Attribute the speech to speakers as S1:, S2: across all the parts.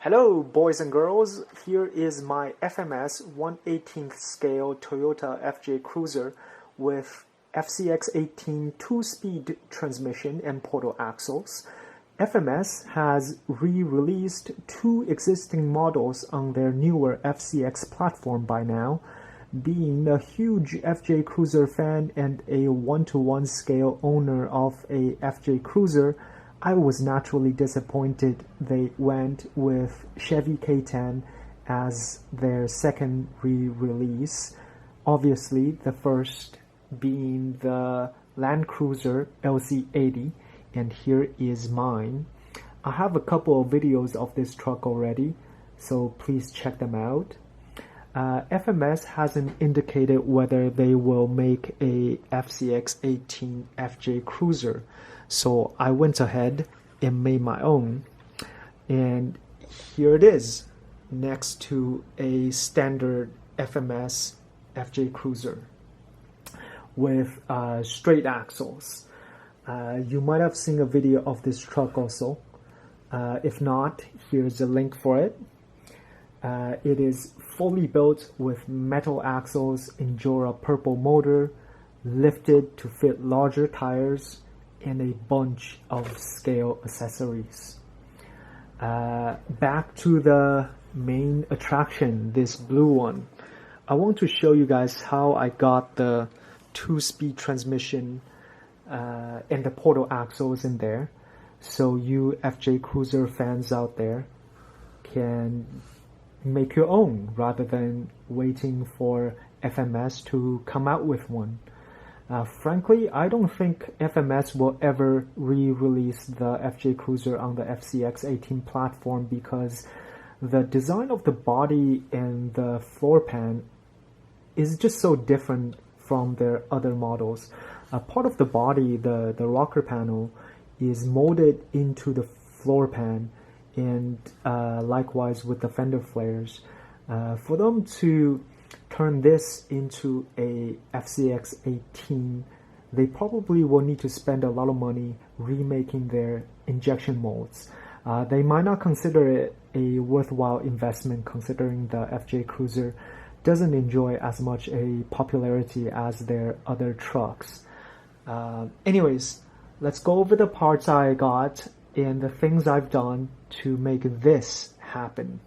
S1: Hello boys and girls, here is my FMS 1/18th scale Toyota FJ Cruiser with FCX18 2-speed transmission and portal axles. FMS has re-released two existing models on their newer FCX platform by now. Being a huge FJ Cruiser fan and a 1-to-1 scale owner of a FJ Cruiser, I was naturally disappointed they went with Chevy K5 as their second re-release. Obviously, the first being the Land Cruiser LC80, and here is mine. I have a couple of videos of this truck already, so please check them out. FMS hasn't indicated whether they will make a FCX18 FJ Cruiser, so I went ahead and made my own, and here it is next to a standard FMS FJ Cruiser with straight axles. You might have seen a video of this truck also. If not, here's a link for it. It is fully built with metal axles, Injora purple motor, lifted to fit larger tires, and a bunch of scale accessories. Back to the main attraction, this blue one. I want to show you guys how I got the 2-speed transmission and the portal axles in there, so you FJ Cruiser fans out there can make your own rather than waiting for FMS to come out with one. Frankly, I don't think FMS will ever re-release the FJ Cruiser on the FCX18 platform because the design of the body and the floor pan is just so different from their other models. Part of the body, the rocker panel, is molded into the floor pan, and likewise with the fender flares. For them to turn this into a FCX18, they probably will need to spend a lot of money remaking their injection molds. They might not consider it a worthwhile investment considering the FJ Cruiser doesn't enjoy as much a popularity as their other trucks. Anyways, let's go over the parts I got and the things I've done to make this happen.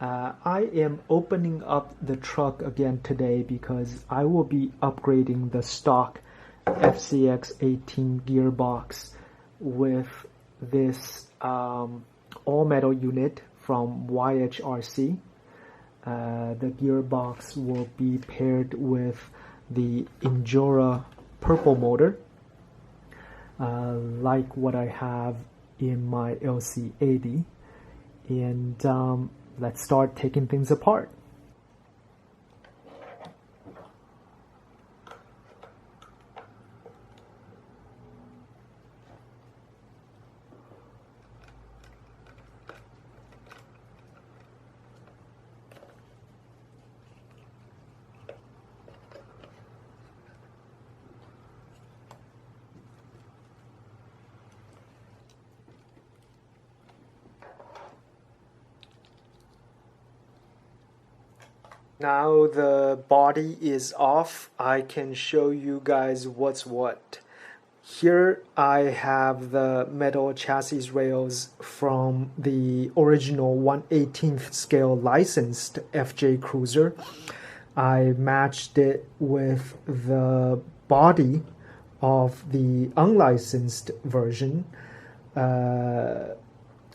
S1: I am opening up the truck again today because I will be upgrading the stock FCX18 gearbox with this all-metal unit from YHRC. The gearbox will be paired with the Injora purple motor, like what I have in my LC80, and let's start taking things apart. Now the body is off, I can show you guys what's what. Here I have the metal chassis rails from the original 1/18th scale licensed FJ Cruiser. I matched it with the body of the unlicensed version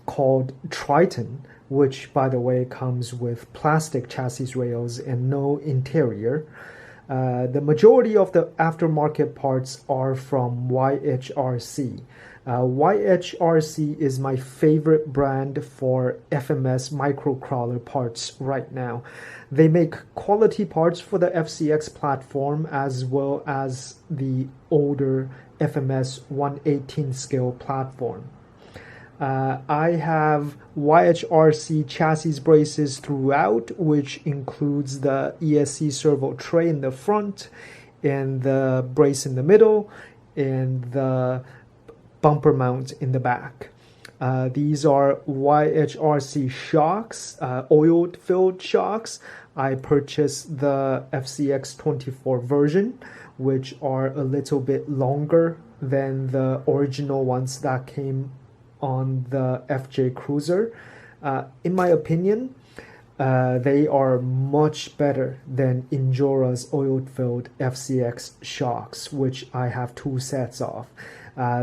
S1: called Triton, which by the way comes with plastic chassis rails and no interior. The majority of the aftermarket parts are from YHRC. YHRC is my favorite brand for FMS microcrawler parts right now. They make quality parts for the FCX platform as well as the older FMS 1/18 scale platform. I have YHRC chassis braces throughout, which includes the ESC servo tray in the front and the brace in the middle and the bumper mount in the back. These are YHRC shocks, oil-filled shocks. I purchased the FCX24 version, which are a little bit longer than the original ones that came on the FJ Cruiser. In my opinion, they are much better than Injora's oil-filled FCX shocks, which I have 2 sets of.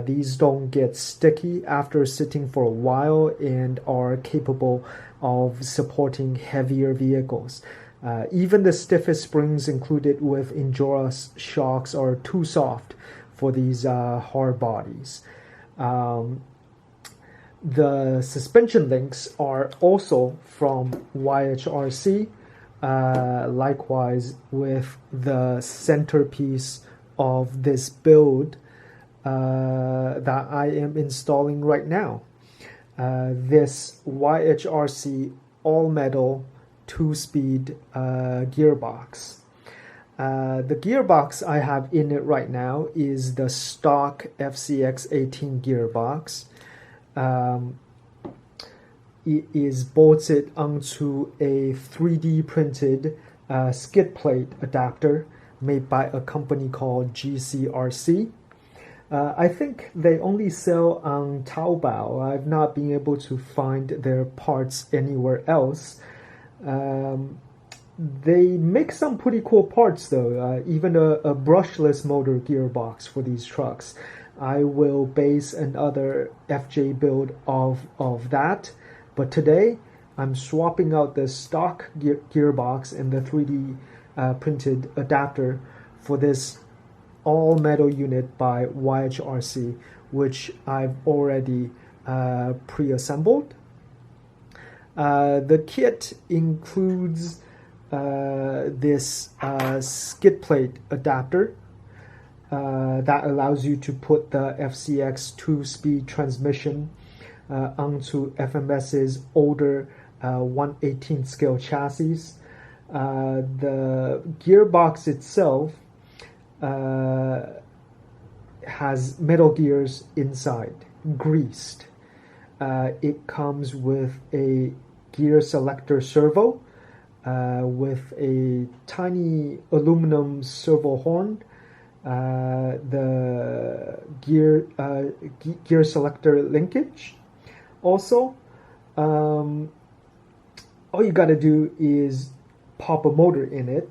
S1: These don't get sticky after sitting for a while and are capable of supporting heavier vehicles. Even the stiffest springs included with Injora's shocks are too soft for these hard bodies. The suspension links are also from YHRC, likewise with the centerpiece of this build that I am installing right now. This YHRC all-metal 2-speed gearbox. The gearbox I have in it right now is the stock FCX18 gearbox. It is bolted onto a 3D printed skid plate adapter made by a company called GCRC. I think they only sell on Taobao. I've not been able to find their parts anywhere else. They make some pretty cool parts though, even a brushless motor gearbox for these trucks. I will base another FJ build of that, but today I'm swapping out the stock gearbox and the 3D printed adapter for this all-metal unit by YHRC, which I've already pre-assembled. The kit includes this skid plate adapter that allows you to put the FCX 2-speed transmission onto FMS's older 1/18 scale chassis. The gearbox itself has metal gears inside, greased. It comes with a gear selector servo with a tiny aluminum servo horn. The gear selector linkage. Also, all you gotta do is pop a motor in it,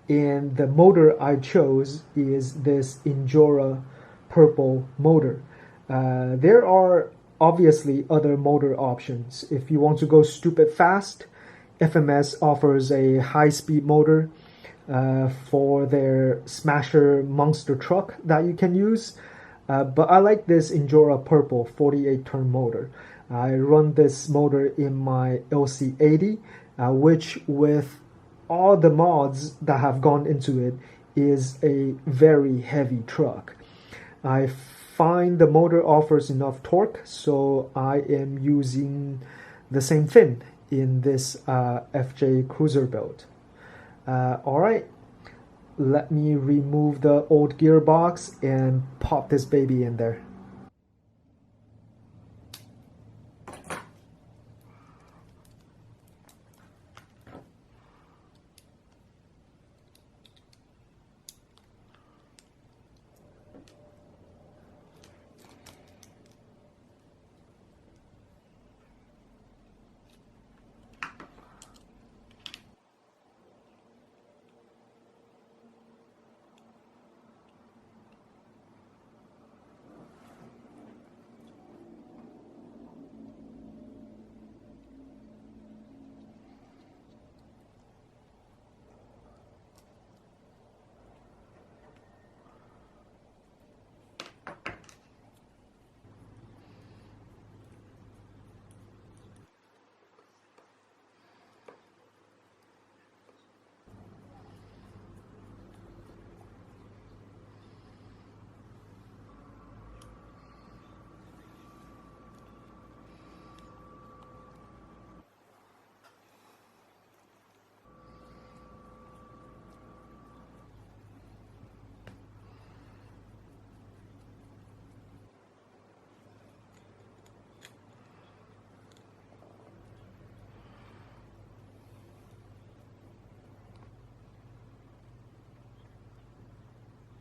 S1: and the motor I chose is this Injora purple motor. There are obviously other motor options. If you want to go stupid fast, FMS offers a high-speed motor for their Smasher monster truck that you can use. But I like this Injora purple 48-turn motor. I run this motor in my LC80, which with all the mods that have gone into it is a very heavy truck. I find the motor offers enough torque, so I am using the same thing in this FJ Cruiser build. Alright, let me remove the old gearbox and pop this baby in there.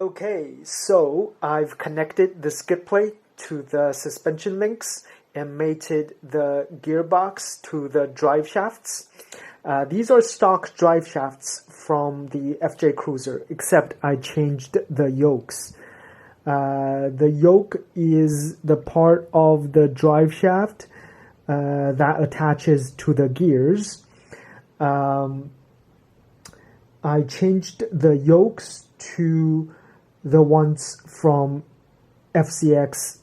S1: Okay, so I've connected the skid plate to the suspension links and mated the gearbox to the drive shafts. These are stock drive shafts from the FJ Cruiser, except I changed the yokes. The yoke is the part of the drive shaft that attaches to the gears. I changed the yokes to the ones from FCX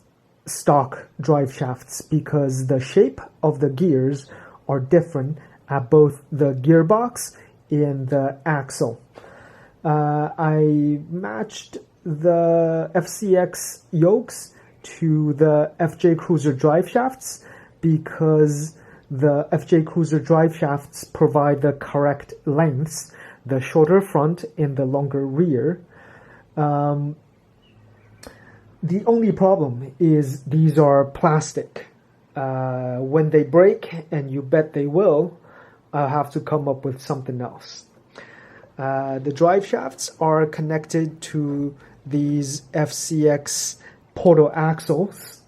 S1: stock drive shafts because the shape of the gears are different at both the gearbox and the axle. I matched the FCX yokes to the FJ Cruiser drive shafts because the FJ Cruiser drive shafts provide the correct lengths, the shorter front and the longer rear. The only problem is these are plastic. When they break, and you bet they will, I'll have to come up with something else. The drive shafts are connected to these FCX portal axles.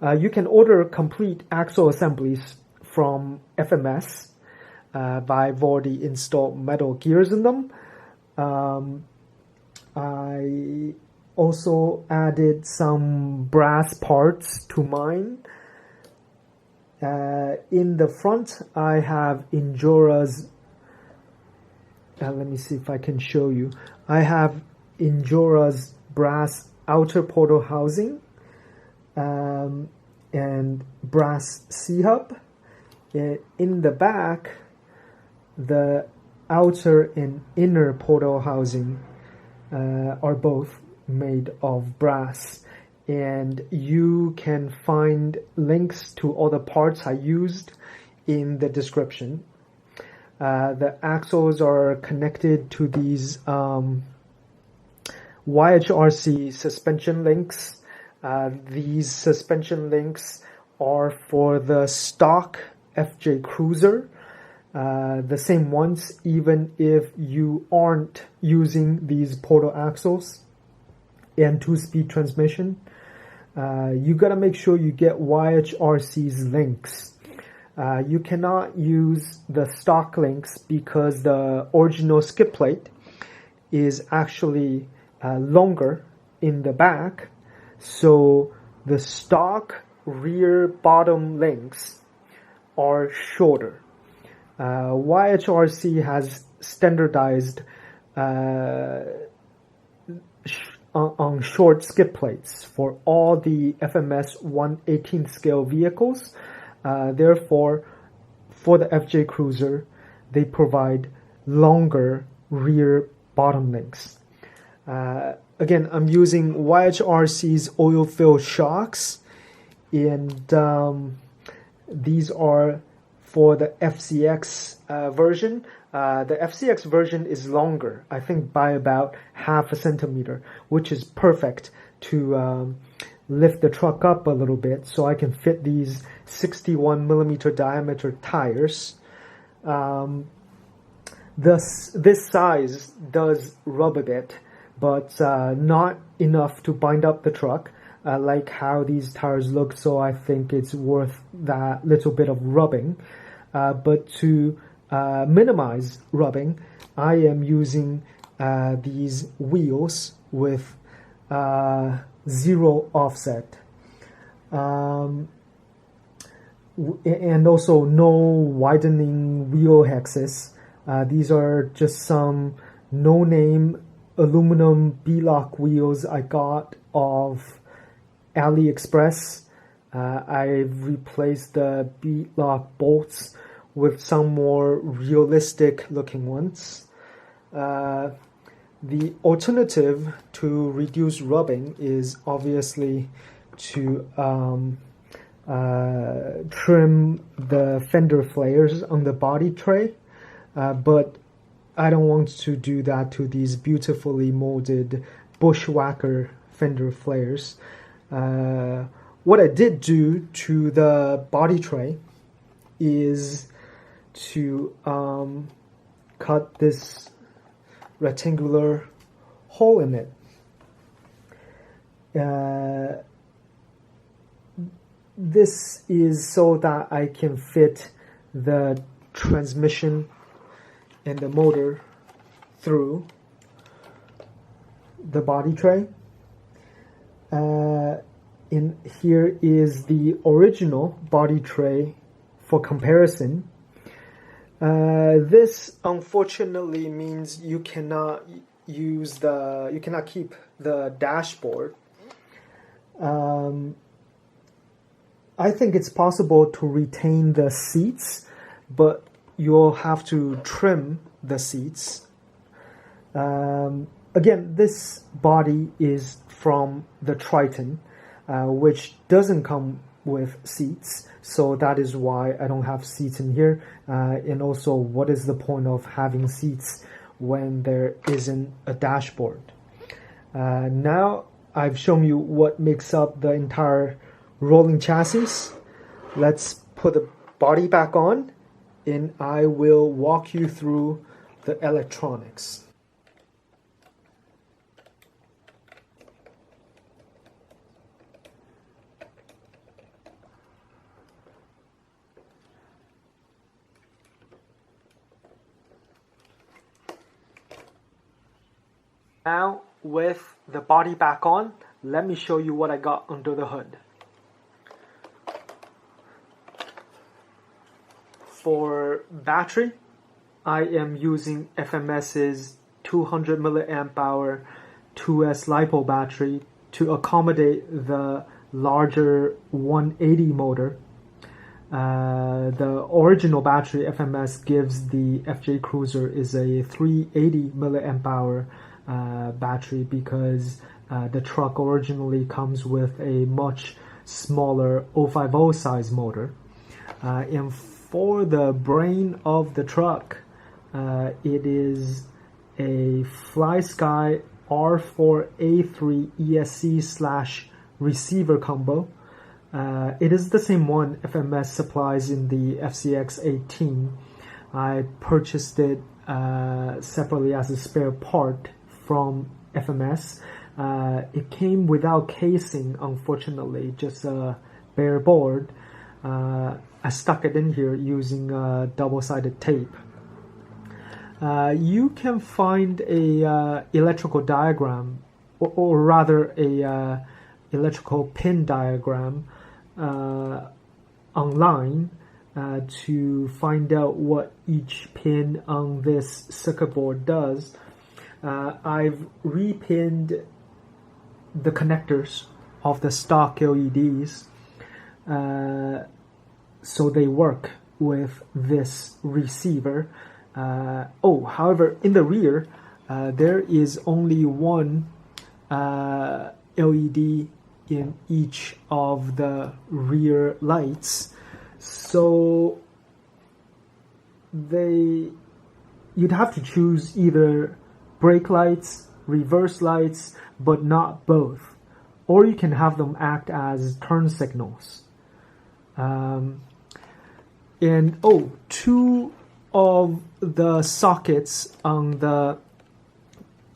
S1: You can order complete axle assemblies from FMS, but I've already installed metal gears in them. I also added some brass parts to mine. In the front, I have Injora's. Let me see if I can show you. I have Injora's brass outer portal housing and brass C-hub. In the back, the outer and inner portal housing are both made of brass, and you can find links to all the parts I used in the description. The axles are connected to these YHRC suspension links. These suspension links are for the stock FJ Cruiser, the same ones even if you aren't using these portal axles and 2-speed transmission. You gotta make sure you get YHRC's links. You cannot use the stock links because the original skid plate is actually longer in the back, so the stock rear bottom links are shorter. YHRC has standardized on short skid plates for all the FMS 1/18 scale vehicles. Therefore, for the FJ Cruiser, they provide longer rear bottom links. Again, I'm using YHRC's oil-filled shocks, and these are for the FCX version. The FCX version is longer, I think by about 1/2 centimeter, which is perfect to lift the truck up a little bit so I can fit these 61mm diameter tires. This size does rub a bit, but not enough to bind up the truck. I like how these tires look, so I think it's worth that little bit of rubbing. But to minimize rubbing, I am using these wheels with 0 offset. And also no widening wheel hexes. These are just some no-name aluminum beadlock wheels I got off AliExpress. I've replaced the beadlock bolts with some more realistic looking ones. The alternative to reduce rubbing is obviously to trim the fender flares on the body tray, but I don't want to do that to these beautifully molded bushwhacker fender flares. What I did do to the body tray is to cut this rectangular hole in it. This is so that I can fit the transmission and the motor through the body tray. In here is the original body tray for comparison. This unfortunately means you cannot keep the dashboard. I think it's possible to retain the seats, but you'll have to trim the seats. Again, this body is from the Triton, which doesn't come with seats, so that is why I don't have seats in here. And also, what is the point of having seats when there isn't a dashboard? Now I've shown you what makes up the entire rolling chassis. Let's put the body back on and I will walk you through the electronics. Now, with the body back on, let me show you what I got under the hood. For battery, I am using FMS's 200 milliamp hour 2S LiPo battery to accommodate the larger 180 motor. The original battery FMS gives the FJ Cruiser is a 380 milliamp hour battery because the truck originally comes with a much smaller 050 size motor. And for the brain of the truck, it is a Flysky R4A3 ESC / receiver combo. It is the same one FMS supplies in the FCX18. I purchased it separately as a spare part from FMS. It came without casing, unfortunately, just a bare board. I stuck it in here using double-sided tape. You can find a electrical diagram, or rather a electrical pin diagram online to find out what each pin on this circuit board does. I've repinned the connectors of the stock LEDs so they work with this receiver. However, in the rear, there is only one LED in each of the rear lights, so you'd have to choose either brake lights, reverse lights, but not both, or you can have them act as turn signals. And two of the sockets on the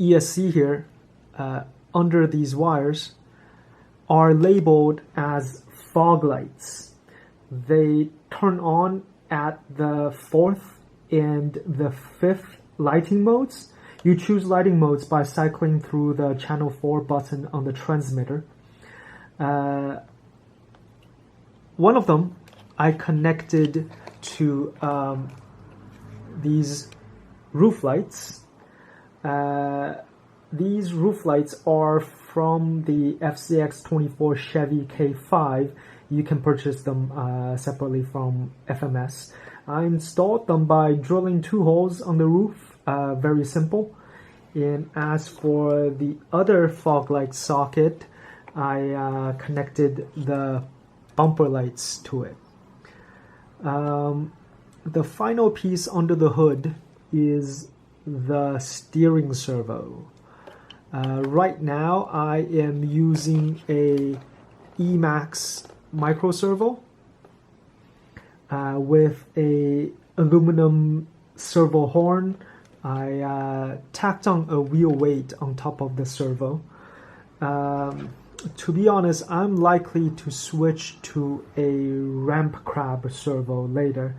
S1: ESC here under these wires are labeled as fog lights. They turn on at the 4th and the 5th lighting modes. You choose lighting modes by cycling through the channel 4 button on the transmitter. One of them I connected to these roof lights. These roof lights are from the FCX24 Chevy K5. You can purchase them separately from FMS. I installed them by drilling 2 holes on the roof. Very simple. And as for the other fog light socket, I connected the bumper lights to it. The final piece under the hood is the steering servo. Right now I am using a EMax micro servo with a aluminum servo horn I tacked on a wheel weight on top of the servo. To be honest, I'm likely to switch to a ramp crab servo later.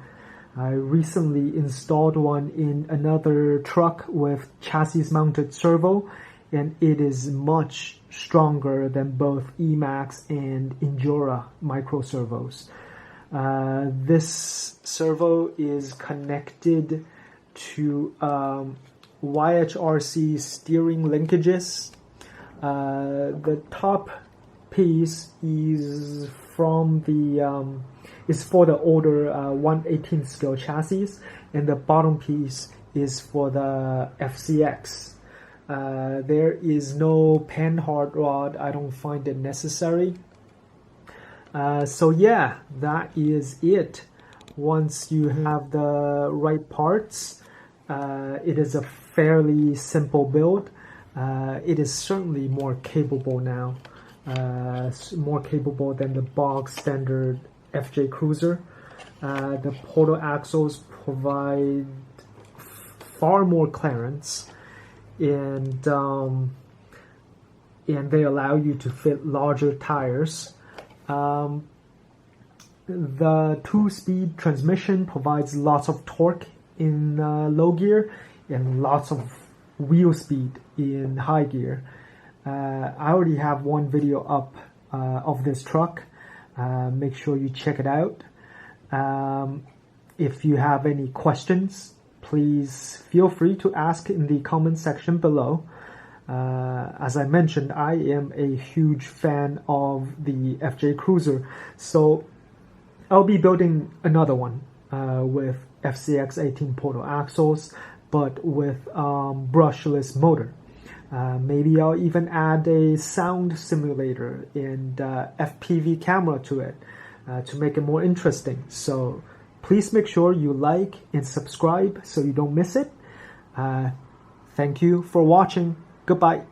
S1: I recently installed one in another truck with chassis mounted servo, and it is much stronger than both EMax and Injora micro servos. This servo is connected to YHRC steering linkages. The top piece is from the is for the older 1/18 scale chassis, and the bottom piece is for the FCX. There is no pan hard rod. I don't find it necessary. So yeah, that is it. Once you have the right parts, it is a fairly simple build. It is certainly more capable now, more capable than the bog standard FJ Cruiser. The portal axles provide far more clearance, and they allow you to fit larger tires. The 2-speed transmission provides lots of torque in low gear and lots of wheel speed in high gear. I already have one video up of this truck. Make sure you check it out. If you have any questions, please feel free to ask in the comment section below. As I mentioned, I am a huge fan of the FJ Cruiser, so I'll be building another one with FCX18 portal axles, but with brushless motor. Maybe I'll even add a sound simulator and FPV camera to it to make it more interesting. So please make sure you like and subscribe so you don't miss it. Thank you for watching. Goodbye.